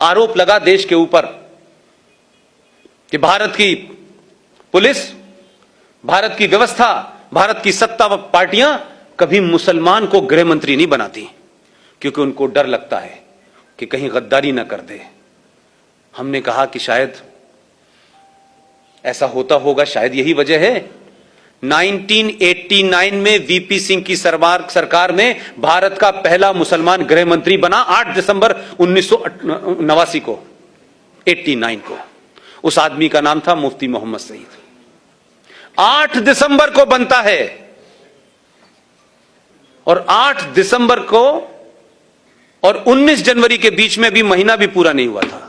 आरोप लगा देश के ऊपर कि भारत की पुलिस, भारत की व्यवस्था, भारत की सत्ता व पार्टियां कभी मुसलमान को गृह मंत्री नहीं बनाती, क्योंकि उनको डर लगता है कि कहीं गद्दारी ना कर दे। हमने कहा कि शायद ऐसा होता होगा, शायद यही वजह है 1989 में वीपी सिंह की सरकार में भारत का पहला मुसलमान गृह मंत्री बना 8 दिसंबर 1989 को, 89 को। उस आदमी का नाम था मुफ्ती मोहम्मद सईद। 8 दिसंबर को बनता है और 8 दिसंबर को और 19 जनवरी के बीच में भी महीना भी पूरा नहीं हुआ था,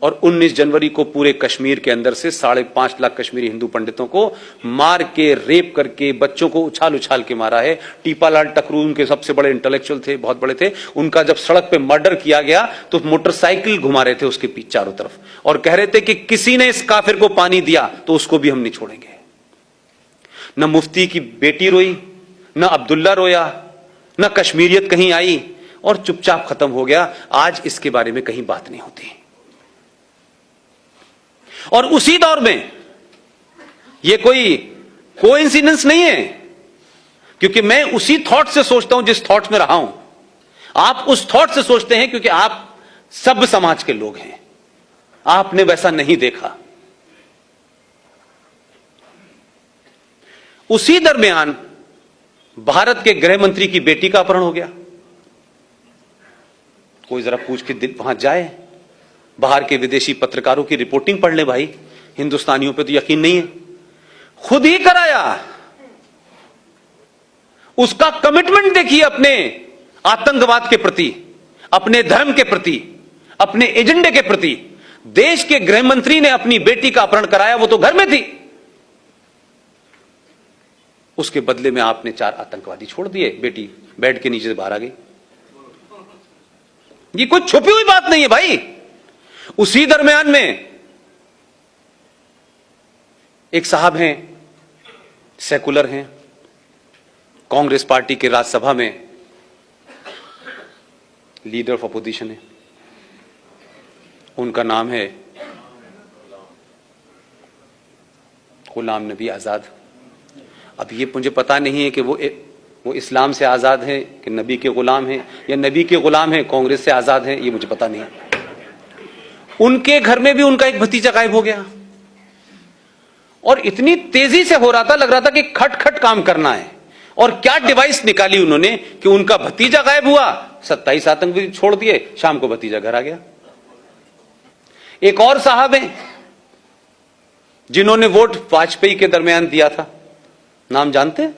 और 19 जनवरी को पूरे कश्मीर के अंदर से 5.5 लाख कश्मीरी हिंदू पंडितों को मार के, रेप करके, बच्चों को उछाल उछाल के मारा है। टीपालाल टकरू उनके सबसे बड़े इंटेलेक्चुअल थे, बहुत बड़े थे। उनका जब सड़क पे मर्डर किया गया तो मोटरसाइकिल घुमा रहे थे उसके पीछे चारों तरफ, और कह रहे थे कि किसी ने इस काफिर को पानी दिया तो उसको भी हम नहीं छोड़ेंगे। न मुफ्ती की बेटी रोई, न अब्दुल्ला रोया, न कश्मीरियत कहीं आई, और चुपचाप खत्म हो गया। आज इसके बारे में कहीं बात नहीं होती। और उसी दौर में यह कोई कोइंसिडेंस नहीं है, क्योंकि मैं उसी थॉट से सोचता हूं जिस थॉट में रहा हूं। आप उस थॉट से सोचते हैं क्योंकि आप सब समाज के लोग हैं, आपने वैसा नहीं देखा। उसी दरमियान भारत के गृह मंत्री की बेटी का अपहरण हो गया। कोई जरा पूछ के वहां जाए, बाहर के विदेशी पत्रकारों की रिपोर्टिंग पढ़ ले भाई, हिंदुस्तानियों पे तो यकीन नहीं है। खुद ही कराया। उसका कमिटमेंट देखिए अपने आतंकवाद के प्रति, अपने धर्म के प्रति, अपने एजेंडे के प्रति। देश के गृह मंत्री ने अपनी बेटी का अपहरण कराया, वो तो घर में थी। उसके बदले में आपने 4 आतंकवादी छोड़ दिए, बेटी बेड के नीचे से बाहर आ गई। ये कोई छुपी हुई बात नहीं है भाई। उसी दरमियान में एक साहब हैं, सेकुलर हैं, कांग्रेस पार्टी के राज्यसभा में लीडर ऑफ अपोजिशन है, उनका नाम है गुलाम नबी आजाद। अब ये मुझे पता नहीं है कि वो इस्लाम से आजाद हैं कि नबी के गुलाम हैं, या नबी के गुलाम हैं कांग्रेस से आजाद हैं, ये मुझे पता नहीं। उनके घर में भी उनका एक भतीजा गायब हो गया, और इतनी तेजी से हो रहा था, लग रहा था कि खट खट काम करना है। और क्या डिवाइस निकाली उन्होंने कि उनका भतीजा गायब हुआ, 27 आतंकवादी छोड़ दिए, शाम को भतीजा घर आ गया। एक और साहब हैं जिन्होंने वोट वाजपेयी के दरमियान दिया था, नाम जानते हैं?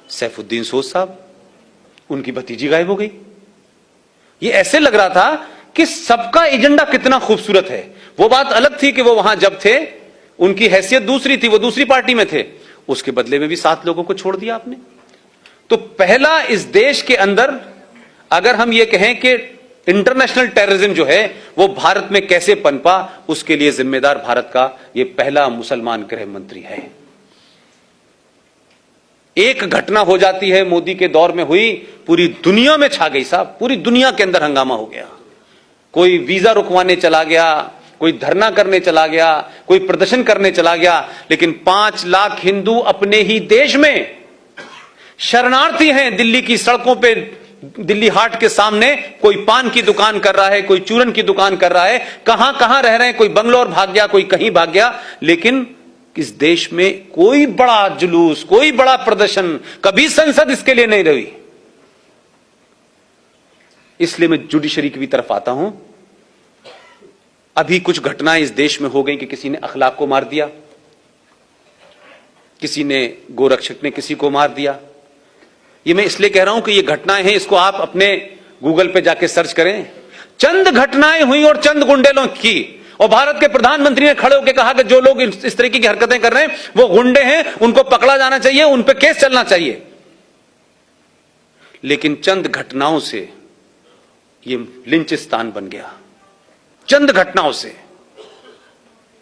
सैफुद्दीन सोज साहब। उनकी भतीजी गायब हो गई। ये ऐसे लग रहा था कि सबका एजेंडा कितना खूबसूरत है। वो बात अलग थी कि वो वहां जब थे उनकी हैसियत दूसरी थी, वो दूसरी पार्टी में थे। उसके बदले में भी 7 लोगों को छोड़ दिया आपने। तो पहला इस देश के अंदर अगर हम ये कहें कि इंटरनेशनल टेररिज्म जो है वो भारत में कैसे पनपा, उसके लिए जिम्मेदार भारत का ये पहला मुसलमान गृह मंत्री है। एक घटना हो जाती है, मोदी के दौर में हुई, पूरी दुनिया में छा गई साहब, पूरी दुनिया के अंदर हंगामा हो गया। कोई वीजा रुकवाने चला गया, कोई धरना करने चला गया, कोई प्रदर्शन करने चला गया, लेकिन 5 लाख हिंदू अपने ही देश में शरणार्थी हैं। दिल्ली की सड़कों पे, दिल्ली हाट के सामने कोई पान की दुकान कर रहा है, कोई चूरन की दुकान कर रहा है, कहां कहां रह रहे हैं, कोई बंगलोर भाग गया, कोई कहीं भाग गया। लेकिन इस देश में कोई बड़ा जुलूस, कोई बड़ा प्रदर्शन, कभी संसद इसके लिए नहीं रही। इसलिए मैं जुडिशरी की भी तरफ आता हूं। अभी कुछ घटनाएं इस देश में हो गई कि किसी ने अखलाक को मार दिया, किसी ने, गोरक्षक ने किसी को मार दिया। ये मैं इसलिए कह रहा हूं कि ये घटनाएं हैं, इसको आप अपने गूगल पे जाके सर्च करें। चंद घटनाएं हुई और चंद गुंडेलों की, और भारत के प्रधानमंत्री ने खड़े होकर कहा कि जो लोग इस तरीके की हरकतें कर रहे हैं वो गुंडे हैं, उनको पकड़ा जाना चाहिए, उन पे केस चलना चाहिए। लेकिन चंद घटनाओं से ये लिंचिस्तान बन गया, चंद घटनाओं से,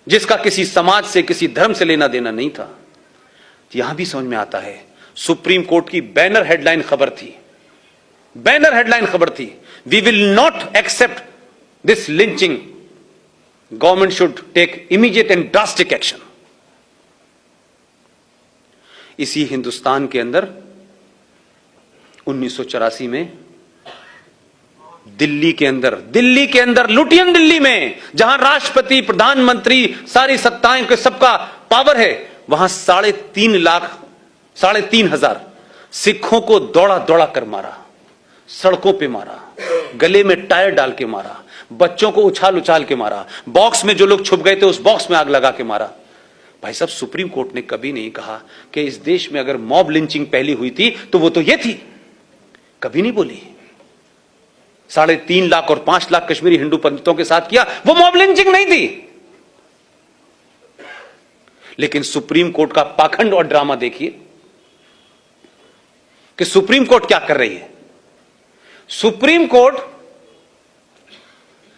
जिसका किसी समाज से, किसी धर्म से लेना देना नहीं था। यहां भी समझ में आता है, सुप्रीम कोर्ट की बैनर हेडलाइन खबर थी, बैनर हेडलाइन खबर थी, we will not accept this lynching government should take immediate and drastic action. इसी हिंदुस्तान के अंदर 1984 में दिल्ली के अंदर लुटियन दिल्ली में, जहां राष्ट्रपति, प्रधानमंत्री, सारी सत्ताएं के सबका पावर है, वहां 3,500 सिखों को दौड़ा दौड़ा कर मारा, सड़कों पे मारा, गले में टायर डाल के मारा, बच्चों को उछाल उछाल के मारा, बॉक्स में जो लोग छुप गए थे उस बॉक्स में आग लगा के मारा। भाई साहब, सुप्रीम कोर्ट ने कभी नहीं कहा कि इस देश में अगर मॉब लिंचिंग पहली हुई थी तो वो तो ये थी, कभी नहीं बोली। 3.5 लाख और 5 लाख कश्मीरी हिंदू पंडितों के साथ किया, वो मॉब लिंचिंग नहीं थी। लेकिन सुप्रीम कोर्ट का पाखंड और ड्रामा देखिए कि सुप्रीम कोर्ट क्या कर रही है। सुप्रीम कोर्ट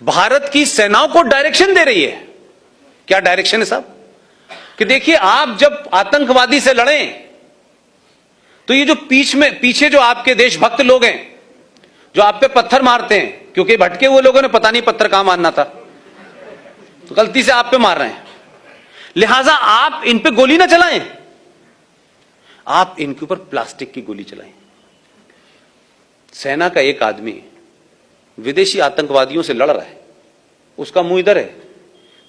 भारत की सेनाओं को डायरेक्शन दे रही है। क्या डायरेक्शन है साहब? कि देखिए, आप जब आतंकवादी से लड़ें तो ये जो पीछे जो आपके देशभक्त लोग हैं जो आप पे पत्थर मारते हैं, क्योंकि भटके हुए लोगों ने पता नहीं पत्थर कहां मारना था, तो गलती से आप पे मार रहे हैं, लिहाजा आप इन पे गोली ना चलाएं, आप इनके ऊपर प्लास्टिक की गोली चलाएं। सेना का एक आदमी विदेशी आतंकवादियों से लड़ रहा है, उसका मुंह इधर है,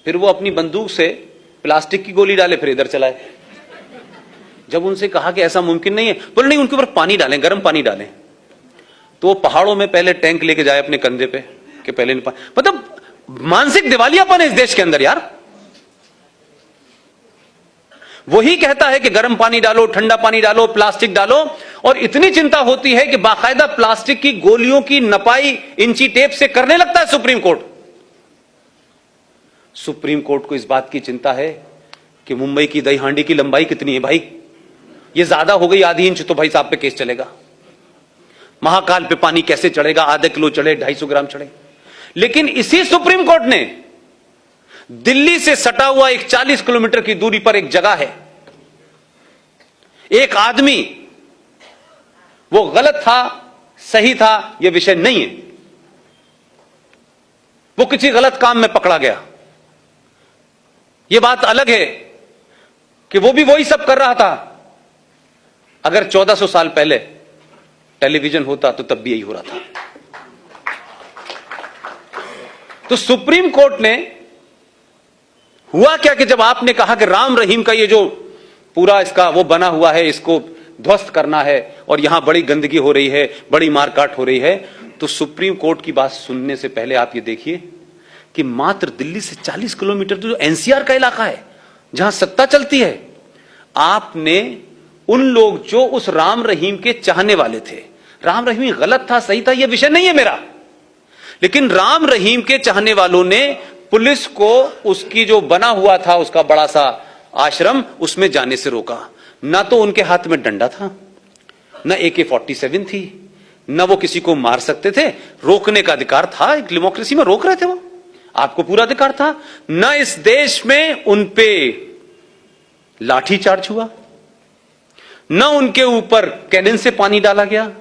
फिर वो अपनी बंदूक से प्लास्टिक की गोली डाले, फिर इधर चलाए। जब उनसे कहा कि ऐसा मुमकिन नहीं है, बोले नहीं, उनके ऊपर पानी डालें, गर्म पानी डालें। तो वो पहाड़ों में पहले टैंक लेके जाए अपने कंधे पे कि पहले नहीं, मतलब मानसिक दिवालियापन है इस देश के अंदर यार। वही कहता है कि गर्म पानी डालो, ठंडा पानी डालो, प्लास्टिक डालो, और इतनी चिंता होती है कि बाकायदा प्लास्टिक की गोलियों की नपाई इंची टेप से करने लगता है सुप्रीम कोर्ट। सुप्रीम कोर्ट को इस बात की चिंता है कि मुंबई की दही हांडी की लंबाई कितनी है भाई, ये ज्यादा हो गई आधी इंच तो भाई साहब पे केस चलेगा। महाकाल पे पानी कैसे चढ़ेगा, आधे किलो चढ़े, 250 ग्राम चढ़े। लेकिन इसी सुप्रीम कोर्ट ने दिल्ली से सटा हुआ एक 40 किलोमीटर की दूरी पर एक जगह है, एक आदमी, वो गलत था सही था यह विषय नहीं है, वो किसी गलत काम में पकड़ा गया, यह बात अलग है कि वो भी वही सब कर रहा था। अगर 1400 साल पहले टेलीविजन होता तो तब भी यही हो रहा था। तो सुप्रीम कोर्ट ने हुआ क्या कि जब आपने कहा कि राम रहीम का ये जो पूरा इसका वो बना हुआ है, इसको ध्वस्त करना है और यहां बड़ी गंदगी हो रही है, बड़ी मारकाट हो रही है, तो सुप्रीम कोर्ट की बात सुनने से पहले आप ये देखिए कि मात्र दिल्ली से 40 किलोमीटर जो एनसीआर का इलाका है जहां सत्ता चलती है, आपने उन लोग जो उस राम रहीम के चाहने वाले थे, राम रहीम गलत था सही था यह विषय नहीं है मेरा, लेकिन राम रहीम के चाहने वालों ने पुलिस को उसकी जो बना हुआ था उसका बड़ा सा आश्रम उसमें जाने से रोका। ना तो उनके हाथ में डंडा था, ना AK-47 थी, ना वो किसी को मार सकते थे, रोकने का अधिकार था, एक डेमोक्रेसी में रोक रहे थे, वो आपको पूरा अधिकार था। ना इस देश में उन पे लाठीचार्ज हुआ, ना उनके ऊपर कैनन से पानी डाला गया।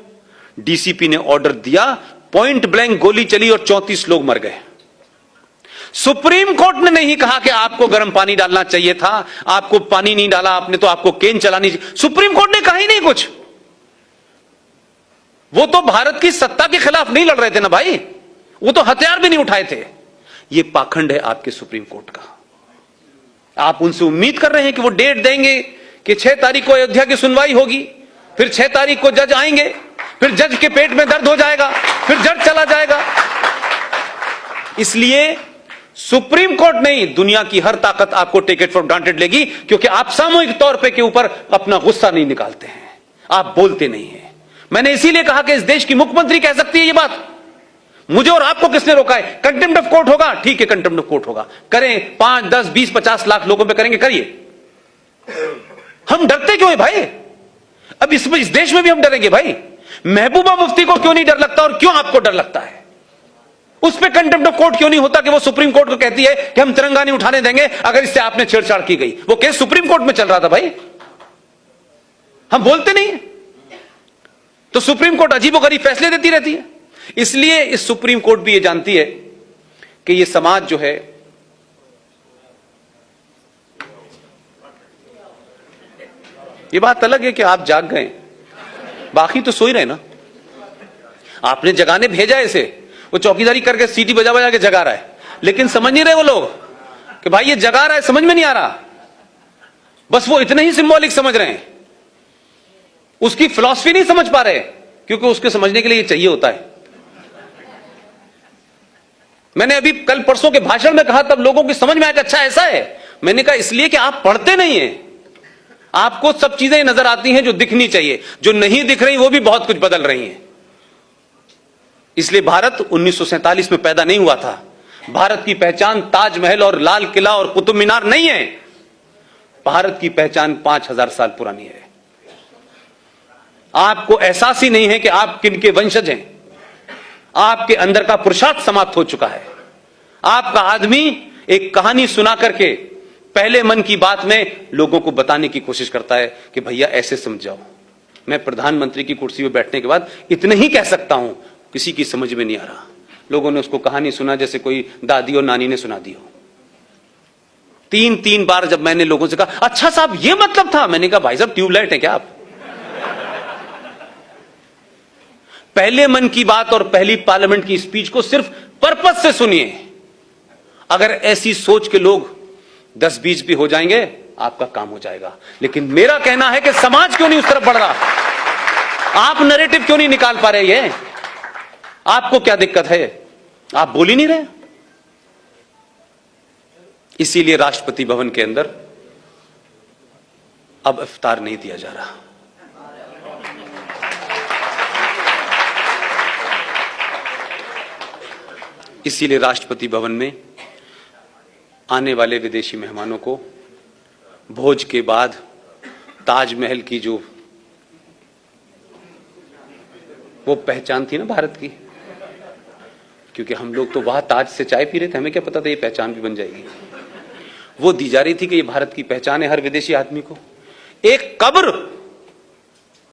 डीसीपी ने ऑर्डर दिया, पॉइंट ब्लैंक गोली चली और 34 लोग मर गए। सुप्रीम कोर्ट ने नहीं कहा कि आपको गर्म पानी डालना चाहिए था, आपको पानी नहीं डाला आपने तो आपको केन चलानी चाहिए, सुप्रीम कोर्ट ने कहा ही नहीं कुछ। वो तो भारत की सत्ता के खिलाफ नहीं लड़ रहे थे ना भाई, वो तो हथियार भी नहीं उठाए थे। ये पाखंड है आपके सुप्रीम कोर्ट का। आप उनसे उम्मीद कर रहे हैं कि वो डेट देंगे कि 6 तारीख को अयोध्या की सुनवाई होगी, फिर 6 तारीख को जज आएंगे, फिर जज के पेट में दर्द हो जाएगा, फिर जज चला जाएगा। इसलिए सुप्रीम कोर्ट नहीं, दुनिया की हर ताकत आपको टेक इट फॉर ग्रांटेड लेगी, क्योंकि आप सामूहिक तौर पे के ऊपर अपना गुस्सा नहीं निकालते हैं, आप बोलते नहीं हैं। मैंने इसीलिए कहा कि इस देश की मुख्यमंत्री कह सकती है ये बात, मुझे और आपको किसने रोका है? कंटेम्प्ट ऑफ कोर्ट होगा, ठीक है, कंटेम्प्ट ऑफ कोर्ट होगा, करें, 5, 10, 20, 50 लाख लोगों पे करेंगे, करिए। हम डरते क्यों है भाई? अब इस देश में भी हम डरेंगे भाई? महबूबा मुफ्ती को क्यों नहीं डर लगता और क्यों आपको डर लगता है? उस पर कंटेम्प्ट ऑफ कोर्ट क्यों नहीं होता कि वो सुप्रीम कोर्ट को कहती है कि हम तिरंगा नहीं उठाने देंगे अगर इससे आपने छेड़छाड़ की गई? वो केस सुप्रीम कोर्ट में चल रहा था भाई, हम बोलते नहीं। तो सुप्रीम कोर्ट अजीबोगरीब फैसले देती रहती है। इसलिए इस सुप्रीम कोर्ट भी ये जानती है कि ये समाज जो है ये बात अलग है कि आप जाग गए, बाकी तो सो ही रहे ना। आपने जगाने भेजा इसे, वो चौकीदारी करके सीटी बजा बजा के जगा रहा है, लेकिन समझ नहीं रहे वो लोग कि भाई ये जगा रहा है, समझ में नहीं आ रहा। बस वो इतने ही सिंबॉलिक समझ रहे हैं, उसकी फिलॉसफी नहीं समझ पा रहे, क्योंकि उसके समझने के लिए ये चाहिए होता है। मैंने अभी कल परसों के भाषण में कहा, तब लोगों की समझ में आया कि अच्छा ऐसा है। मैंने कहा इसलिए कि आप पढ़ते नहीं हैं, आपको सब चीजें नजर आती हैं जो दिखनी चाहिए, जो नहीं दिख रही वो भी बहुत कुछ बदल रही हैं। इसलिए भारत 1947 में पैदा नहीं हुआ था। भारत की पहचान ताजमहल और लाल किला और कुतुब मीनार नहीं है। भारत की पहचान 5000 साल पुरानी है। आपको एहसास ही नहीं है कि आप किनके वंशज हैं। आपके अंदर का पुरुषार्थ समाप्त हो चुका है। आपका आदमी एक कहानी सुना करके पहले मन की बात में लोगों को बताने की कोशिश करता है कि भैया ऐसे समझाओ। मैं प्रधानमंत्री की कुर्सी पर बैठने के बाद इतने ही कह सकता हूं, किसी की समझ में नहीं आ रहा। लोगों ने उसको कहानी सुना जैसे कोई दादी और नानी ने सुना दी हो। 3 बार जब मैंने लोगों से कहा अच्छा साहब ये मतलब था, मैंने कहा भाई साहब ट्यूबलाइट है क्या आप? पहले मन की बात और पहली पार्लियामेंट की स्पीच को सिर्फ पर्पस से सुनिए। अगर ऐसी सोच के लोग 10-20 भी हो जाएंगे, आपका काम हो जाएगा। लेकिन मेरा कहना है कि समाज क्यों नहीं उस तरफ बढ़ रहा? आप नैरेटिव क्यों नहीं निकाल पा रहे? ये आपको क्या दिक्कत है? आप बोल ही नहीं रहे। इसीलिए राष्ट्रपति भवन के अंदर अब इफ्तार नहीं दिया जा रहा। इसीलिए राष्ट्रपति भवन में आने वाले विदेशी मेहमानों को भोज के बाद ताजमहल की जो वो पहचान थी ना भारत की, क्योंकि हम लोग तो वहां ताज से चाय पी रहे थे, हमें क्या पता था ये पहचान भी बन जाएगी। वो दी जा रही थी कि ये भारत की पहचान है हर विदेशी आदमी को। एक कब्र